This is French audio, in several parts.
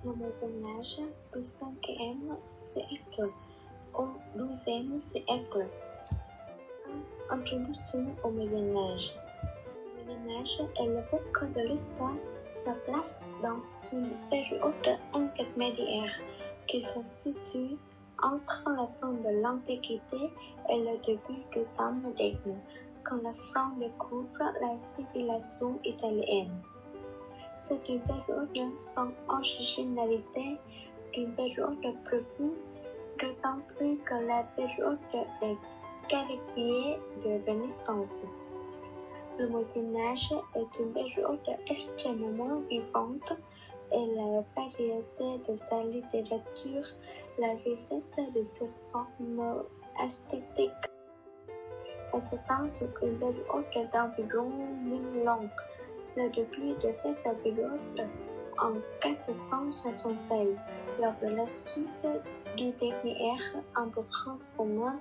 Le Moyen-Âge du 5e siècle au 12e siècle. Introduction au Moyen-Âge. Le Moyen-Âge est l'époque de l'histoire. Sa place dans une période intermédiaire qui se situe entre la fin de l'Antiquité et le début du temps moderne, quand la France découvre la civilisation italienne. C'est une période sans originalité, une période prévue, d'autant plus que la période est qualifiée de Renaissance. Le Moyen-Âge est une période extrêmement vivante et la variété de sa littérature, la richesse de ses formes esthétiques. Elle s'étend sur une période d'environ 1000 ans. Le début de cette période, en 476, lors de la suite du dernier empereur romain,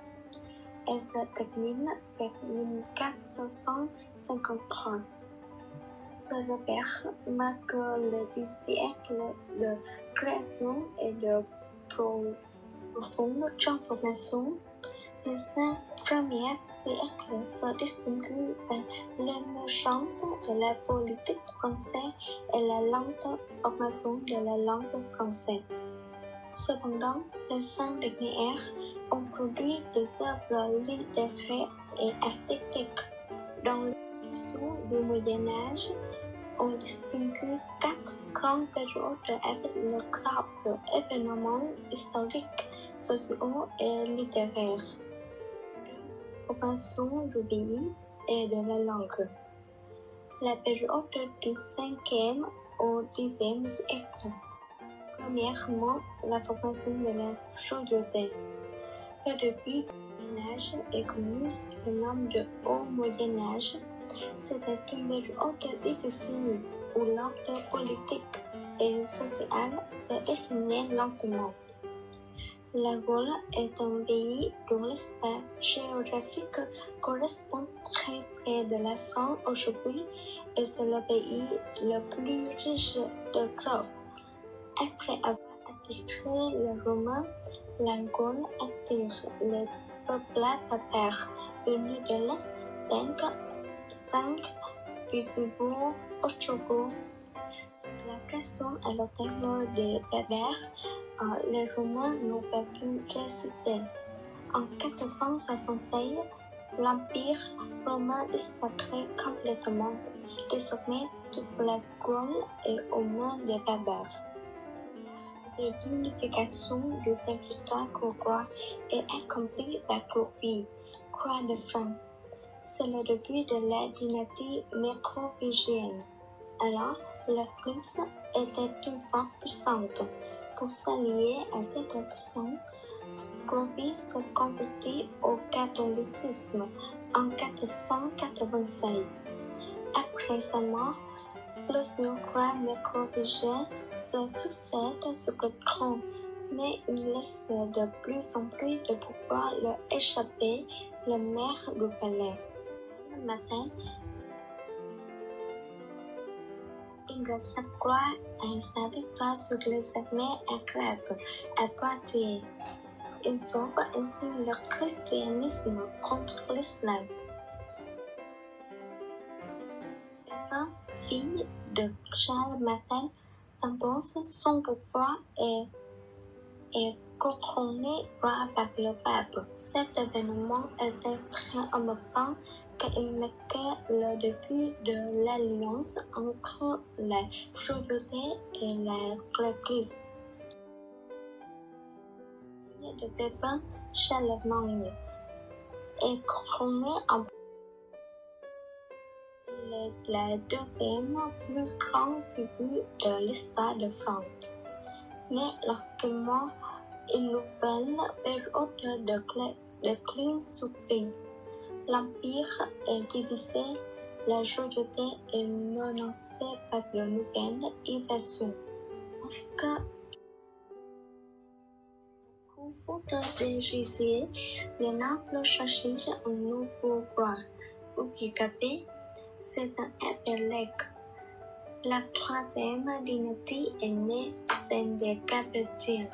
elle se termine vers 1453. Ce repère marque les 10 siècles de création et de profonde transformation. Les 5 premiers siècles se distinguent par l'émergence de la politique française et la lente formation de la langue française. Cependant, les 5 dernières ont produit des œuvres littéraires et esthétiques. Dans l'évolution du Moyen-Âge, on distingue 4 grandes périodes avec le grave événements historiques, sociaux et littéraires. Formation du pays et de la langue. La période du 5e au 10e siècle. Premièrement, la formation de la royauté. Le début du Moyen-Âge est connu sous le nom de Haut Moyen-Âge. C'était une période difficile où l'ordre politique et social se dessinait lentement. La Gaule est un pays dont l'espace géographique correspond très près de la France aujourd'hui et c'est le pays le plus riche d'Europe. Après avoir attiré les Romains, la Gaule attire les peuples tatars venus de l'Est, Francs, Visigoths, Ostrogoths. Sous la pression et le terreur des Berbères, les Romains n'ont pas pu résister. En 466, l'Empire romain disparaît complètement. Désormais, toute la Gaule est aux mains des Berbères. La réunification du territoire gaulois est accomplie par Clovis, roi de France. C'est le début de la dynastie mérovingienne. Alors, l'Église était une force puissante. Pour s'allier à cette puissance, Clovis se convertit au catholicisme en 486. Après sa mort, plusieurs rois mérovingien se succèdent sur le trône, mais il laisse de plus en plus de pouvoir leur échapper le maire du palais. Le matin, il s'accroît à sa victoire sur les armées arabes à Poitiers. Il sauve ainsi le christianisme contre l'islam. Eva, fille de Charles Martel, impose son pouvoir et est couronné roi par le pape. Cet événement était très important car il marquait le début de l'alliance entre la royauté et l'Église. De Pépin, Charlemagne est couronné en la deuxième plus grande figure de l'histoire de France. Mais lorsqu'il meurt, une nouvelle période de déclin survient. L'Empire est divisé, la royauté est menacée par de nouvelles invasions. Lorsque faute de juillet, les Naples cherchent un nouveau roi. Ougicate, c'est un évêque. La troisième dynastie est née. scène des capitales.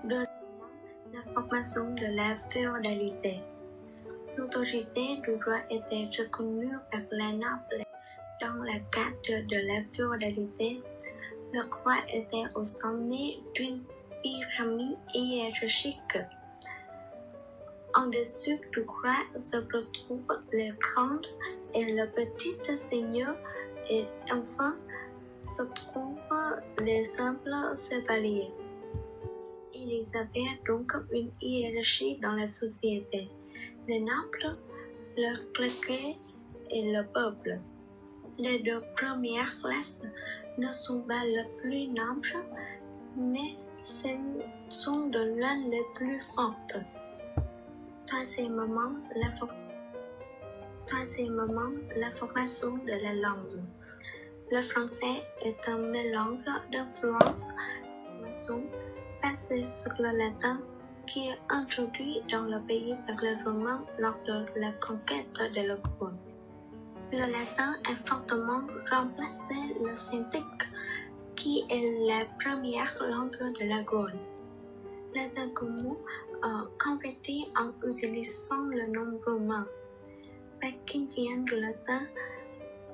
Deuxièmement, la formation de la féodalité. L'autorité du roi était reconnue par les nobles. Dans le cadre de la féodalité, le roi était au sommet d'une pyramide hiérarchique. En dessous du roi se retrouvent les grands et le petit seigneur, et enfin se trouvent les simples chevaliers. Il y avait donc une hiérarchie dans la société. Les nobles, le clergé et le peuple. Les deux premières classes ne sont pas les plus nombreuses, mais sont de l'un les plus fortes. Troisièmement, la formation de la langue. Le français est un mélange d'influences basé sur le latin qui est introduit dans le pays par les Romains lors de la conquête de la Gaule. Le latin a fortement remplacé le celtique, qui est la première langue de la Gaule. Latin commun converti en utilisant le nom romain. Qui vient du latin,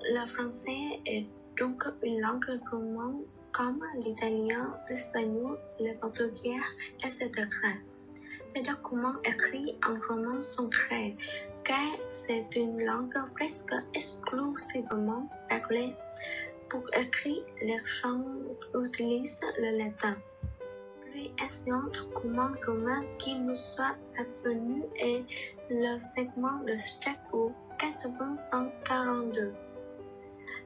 le français est donc une langue romane comme l'italien, l'espagnol, le portugais, etc. Les documents écrits en roman sont rares, car c'est une langue presque exclusivement parlée. Pour écrire, les gens utilisent le latin. Plus ancien document romain qui nous soit parvenu est le segment de Strasbourg 442.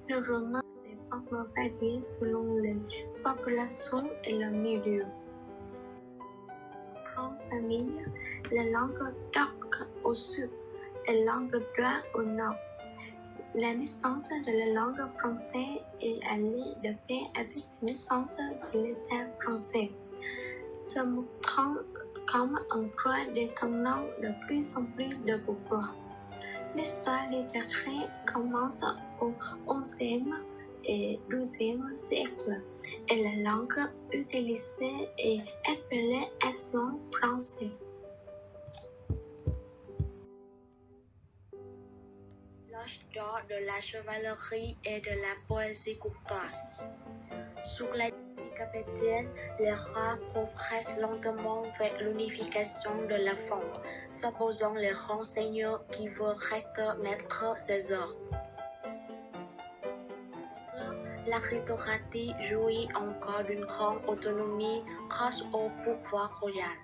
Le romain est fortement varié selon les populations et le milieu. En famille, la langue d'oc au sud et la langue d'oie au nord. La naissance de la langue française est allée de pair avec la naissance de l'État français, se montrant comme un droit détenant de plus en plus de pouvoir. L'histoire littéraire commence au XIe et XIIe siècle et la langue utilisée est appelée ancien français. L'âge d'or de la chevalerie et de la poésie courtoise. Sous la dynastie capétienne, les rois progressent lentement vers l'unification de la France, s'opposant les grands seigneurs qui voudraient mettre ses ordres. L'aristocratie jouit encore d'une grande autonomie grâce au pouvoir royal.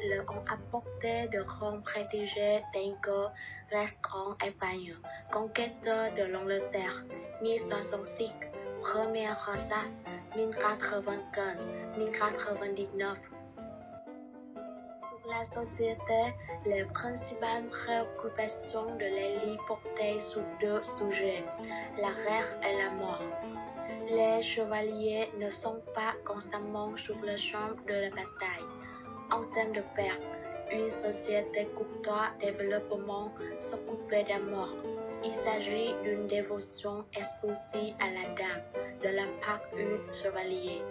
Leur ont apporté de grands prestige tels que restaurant espagnol, conquête de l'Angleterre, 1066, première Rosas, 1095, 1099. Sur la société, les principales préoccupations de l'élite portaient sur deux sujets, la guerre et la mort. Les chevaliers ne sont pas constamment sur le champ de la bataille. En termes de perte, une société courtoise développement s'occupait de la mort. Il s'agit d'une dévotion exclusive à la dame de la part du chevalier.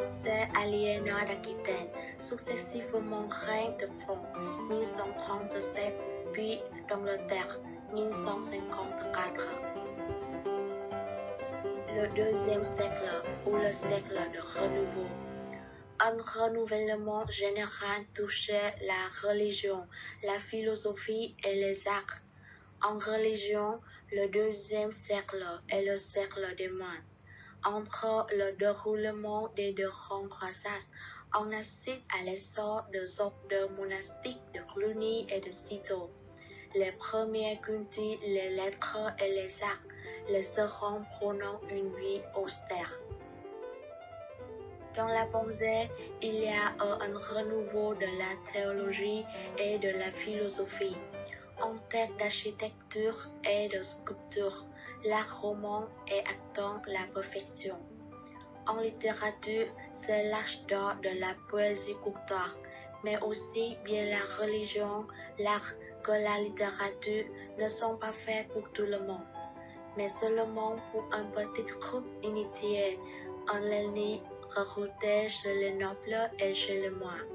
C'est Aliénor d'Aquitaine, successivement reine de France, 1137, puis d'Angleterre, 1154. Le deuxième siècle, ou le siècle de renouveau. Un renouvellement général touchait la religion, la philosophie et les arts. En religion, le deuxième siècle est le siècle des moines. Entre le déroulement des deux grandes croisades, on assiste à l'essor des ordres monastiques de Cluny et de Cîteaux. Les premiers cultivent les lettres et les arts, les seconds prônant une vie austère. Dans la pensée, il y a un renouveau de la théologie et de la philosophie. En termes d'architecture et de sculpture, l'art roman est atteint la perfection. En littérature, c'est l'âge d'or de la poésie courtoise, mais aussi bien la religion, l'art que la littérature ne sont pas faits pour tout le monde. mais seulement pour un petit groupe initié, en l'ennemi recruté chez les nobles et chez les moines.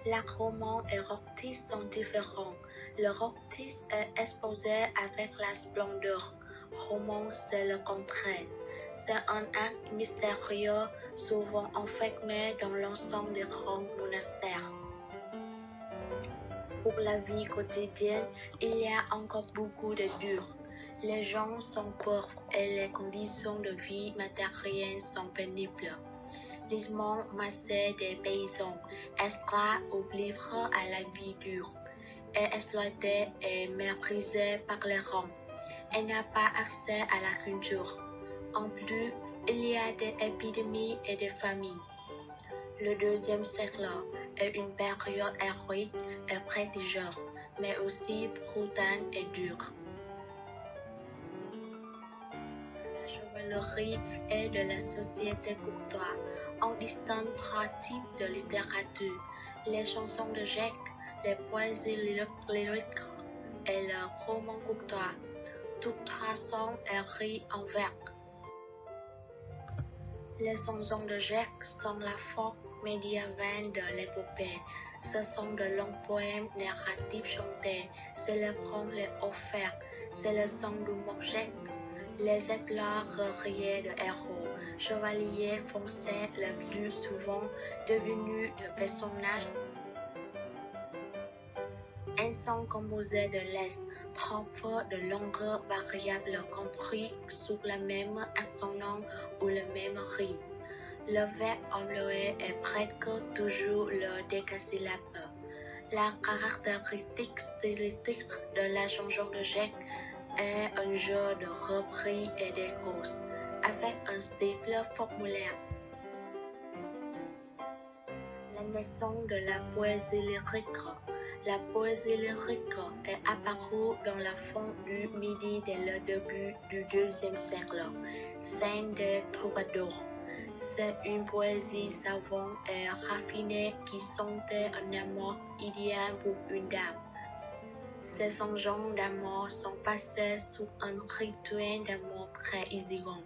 La roman et rocktis sont différents. Le rocktis est exposé avec la splendeur. Roman, c'est le contraire. C'est un acte mystérieux, souvent enfermé dans l'ensemble des grands monastères. Pour la vie quotidienne, il y a encore beaucoup de dur. Les gens sont pauvres et les conditions de vie matérielle sont pénibles. L'isement massé des paysans, esclaves ou livrés à la vie dure, est exploité et méprisé par les rangs. Elle n'a pas accès à la culture. En plus, il y a des épidémies et des famines. Le deuxième siècle est une période héroïque et prestigieuse, mais aussi brutale et dure. La chevalerie et de la société courtoise. On distingue trois types de littérature: les chansons de Jacques, les poésies lyriques et le roman courtois. Toutes trois sont écrites en vers. Les chansons de Jacques sont la forme médiévale de l'épopée. Ce sont de longs poèmes narratifs chantés, célébrant les offerts. C'est le son du Jacques. Les éclats guerriers de héros, chevaliers foncés le plus souvent devenus des personnages. Elles sont composées de lettres, parfois de longueur variable compris sous la même assonance ou le même rythme. Le verbe employé est presque toujours le décasyllabe. La caractéristique stylistique de la chanson de Jacques est un jeu de repris et d'échos, avec un style formulaire. La naissance de la poésie lyrique. La poésie lyrique est apparue dans la fin du Midi dès le début du IIe siècle, celle des troubadours. C'est une poésie savante et raffinée qui sentait un amour idéal pour une dame. Ces chansons d'amour sont passées sous un rituel d'amour très exigeant.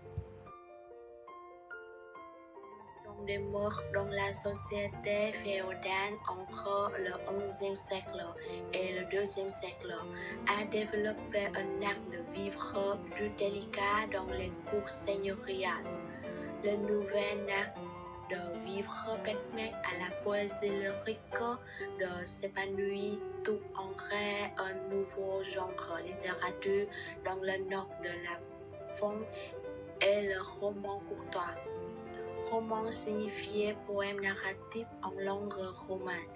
Ce sont des mœurs dans la société féodale entre le XIe siècle et le IIe siècle a développé un art de vivre plus délicat dans les cours seigneuriales. Le nouvel art de vivre permet à la poésie lyrique de s'épanouir tout en créant un nouveau genre littérature dans le nord de la France et le roman courtois. Roman signifiait poème narratif en langue romane.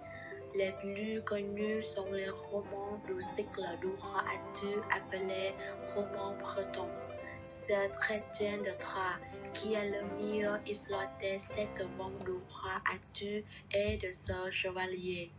Les plus connus sont les romans du cycle du roi Arthur appelés romans bretons. C'est Chrétien de Troyes qui a le mieux exploité cette vente du roi Arthur et de ses chevaliers.